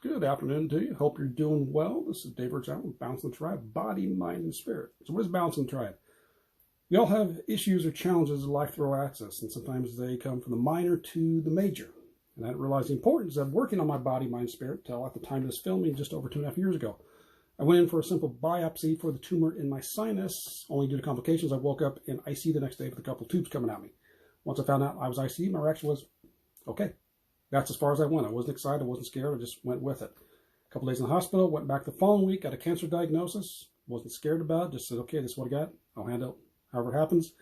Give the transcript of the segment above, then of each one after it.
Good afternoon to you. Hope you're doing well. This is Dave Birchall with Balance and Tribe, Body, Mind, and Spirit. So what is Balance and Tribe? We all have issues or challenges life throw at us, and sometimes they come from the minor to the major. And I didn't realize the importance of working on my body, mind, spirit until at the time of this filming just over 2.5 years ago. I went in for a simple biopsy for the tumor in my sinus. Only due to complications, I woke up in ICU the next day with a couple of tubes coming at me. Once I found out I was ICU, my reaction was, okay. That's as far as I went. I wasn't excited. I wasn't scared. I just went with it. A couple days in the hospital. Went back the following week. Got a cancer diagnosis. Wasn't scared about it. Just said, okay, this is what I got. I'll handle it however it happens.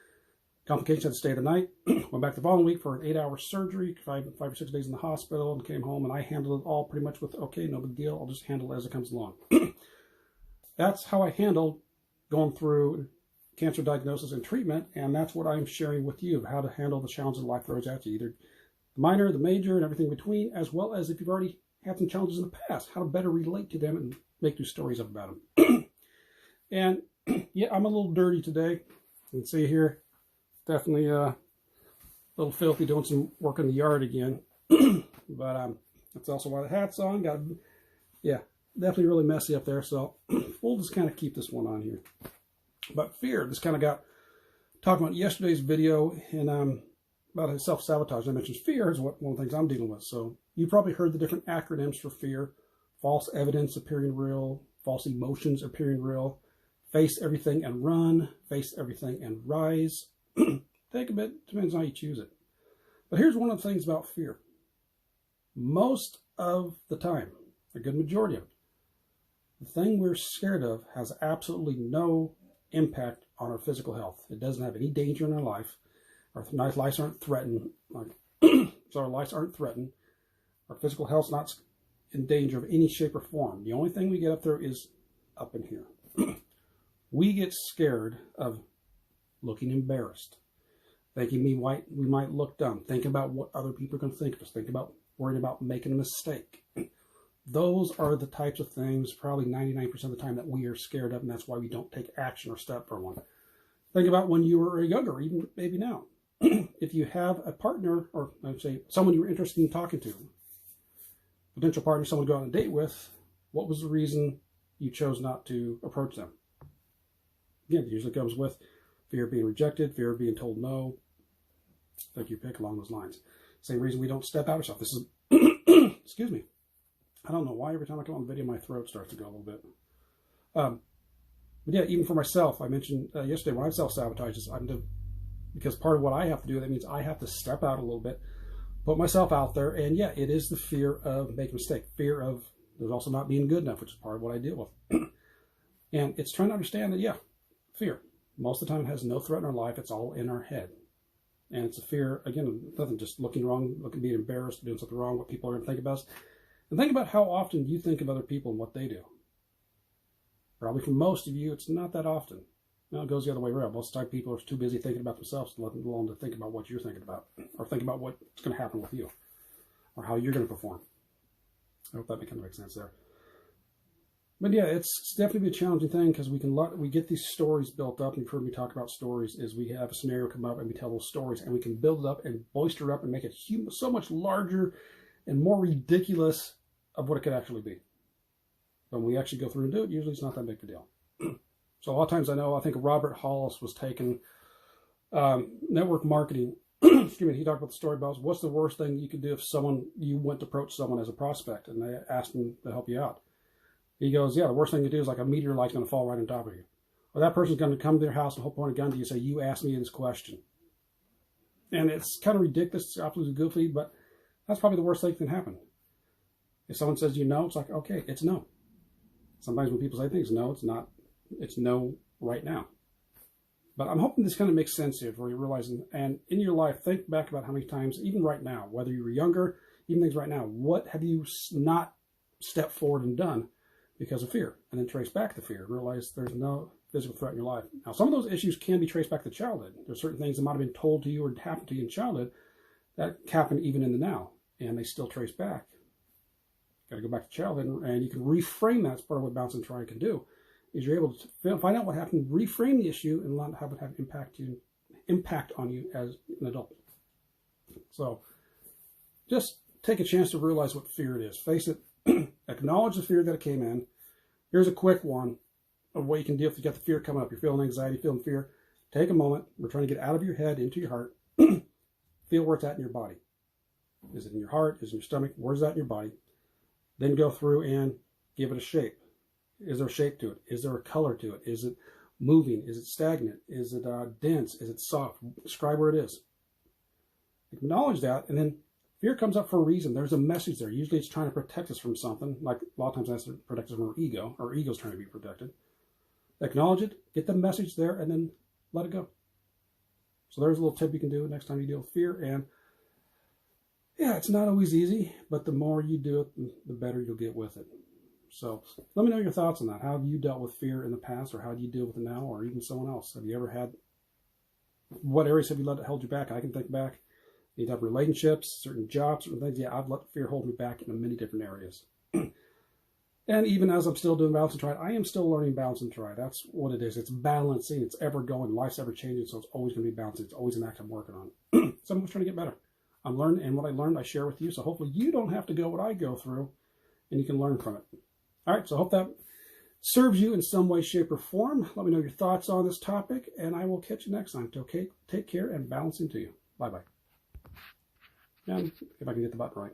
Complications, had to stay the night. Went back the following week for an 8-hour surgery. Five or 6 days in the hospital, and came home. And I handled it all pretty much with, okay, no big deal. I'll just handle it as it comes along. That's how I handled going through cancer diagnosis and treatment. And that's what I'm sharing with you, how to handle the challenges life throws at you. Either the minor, the major, and everything in between, as well as if you've already had some challenges in the past, how to better relate to them and make new stories up about them. And yeah, I'm a little dirty today. You can see here, definitely a little filthy, doing some work in the yard again. But that's also why the hat's on. Yeah, definitely really messy up there. So we'll just kind of keep this one on here. But fear, this kind of got talking about yesterday's video, and about self-sabotage. I mentioned fear is one of the things I'm dealing with. So you probably heard the different acronyms for fear. False evidence appearing real, false emotions appearing real, face everything and run, face everything and rise. Take a bit, depends on how you choose it. But here's one of the things about fear. Most of the time, a good majority of it, the thing we're scared of has absolutely no impact on our physical health. It doesn't have any danger in our life. Our lives aren't threatened. So our lives aren't threatened. Our physical health's not in danger of any shape or form. The only thing we get up there is up in here. We get scared of looking embarrassed, thinking we might look dumb, thinking about what other people are going to think of us, thinking about worrying about making a mistake. Those are the types of things, probably 99% of the time, that we are scared of, and that's why we don't take action or step for one. Think about when you were younger, or even maybe now. If you have a partner, or I'd say someone you were interested in talking to, potential partner, someone to go on a date with, what was the reason you chose not to approach them? Again, it usually comes with fear of being rejected, fear of being told no. Take your pick along those lines. Same reason we don't step out ourselves. This is, excuse me. I don't know why every time I come on the video, my throat starts to go a little bit. But yeah, even for myself, I mentioned yesterday when I self-sabotage, because part of what I have to do, that means I have to step out a little bit, put myself out there, and yeah, it is the fear of making a mistake, fear of there's also not being good enough, which is part of what I deal with. And it's trying to understand that, yeah, fear, most of the time has no threat in our life, it's all in our head. And it's a fear, again, nothing, just looking wrong, being embarrassed, doing something wrong, what people are going to think about us. And think about how often you think of other people and what they do. Probably for most of you, it's not that often. No, it goes the other way around. Most of the time, people are too busy thinking about themselves, let alone to think about what you're thinking about, or think about what's going to happen with you, or how you're going to perform. I hope that kind of makes sense there. But yeah, it's definitely a challenging thing, because we get these stories built up, and you've heard me talk about stories, is we have a scenario come up and we tell those stories, and we can build it up and bolster it up and make it so much larger and more ridiculous of what it could actually be. But when we actually go through and do it, usually it's not that big of a deal. So a lot of times I think Robert Hollis was taking network marketing. Excuse me, he talked about the story about what's the worst thing you could do if you went to approach someone as a prospect and they asked him to help you out. He goes, yeah, the worst thing to do is like a meteorite's going to fall right on top of you. Or that person's going to come to their house and point a gun to you and say, you asked me this question. And it's kind of ridiculous, it's absolutely goofy, but that's probably the worst thing that can happen. If someone says you no, it's like, okay, it's no. Sometimes when people say things, no, it's not. It's no right now. But I'm hoping this kind of makes sense here, where you're realizing, and in your life, think back about how many times, even right now, whether you were younger, even things right now, what have you not stepped forward and done because of fear? And then trace back the fear. Realize there's no physical threat in your life. Now, some of those issues can be traced back to childhood. There's certain things that might have been told to you or happened to you in childhood that happen even in the now, and they still trace back. Got to go back to childhood, and you can reframe that. That's part of what Balance and Tribe can do. Is you're able to find out what happened, reframe the issue, and have it have impact on you as an adult. So just take a chance to realize what fear it is. Face it, acknowledge the fear that it came in. Here's a quick one of what you can do if you got the fear coming up. You're feeling anxiety, feeling fear. Take a moment. We're trying to get out of your head into your heart. Feel where it's at in your body. Is it in your heart? Is it in your stomach? Where's that in your body? Then go through and give it a shape. Is there a shape to it? Is there a color to it? Is it moving? Is it stagnant? Is it dense? Is it soft? Describe where it is. Acknowledge that, and then fear comes up for a reason. There's a message there. Usually it's trying to protect us from something. Like a lot of times that's to protect us from our ego. Our ego's trying to be protected. Acknowledge it, get the message there, and then let it go. So there's a little tip you can do next time you deal with fear. And yeah, it's not always easy, but the more you do it, the better you'll get with it. So let me know your thoughts on that. How have you dealt with fear in the past, or how do you deal with it now, or even someone else? Have you ever had, what areas have you let it hold you back? I can think back. You have relationships, certain jobs, certain things. Yeah, I've let fear hold me back in many different areas. And even as I'm still doing balance and try, I am still learning balance and try. That's what it is. It's balancing. It's ever going. Life's ever changing, so it's always going to be balancing. It's always an act I'm working on. So I'm always trying to get better. I'm learning, and what I learned, I share with you. So hopefully you don't have to go what I go through, and you can learn from it. All right, so I hope that serves you in some way, shape, or form. Let me know your thoughts on this topic, and I will catch you next time. Okay, take care and balancing to you. Bye-bye. And if I can get the button right.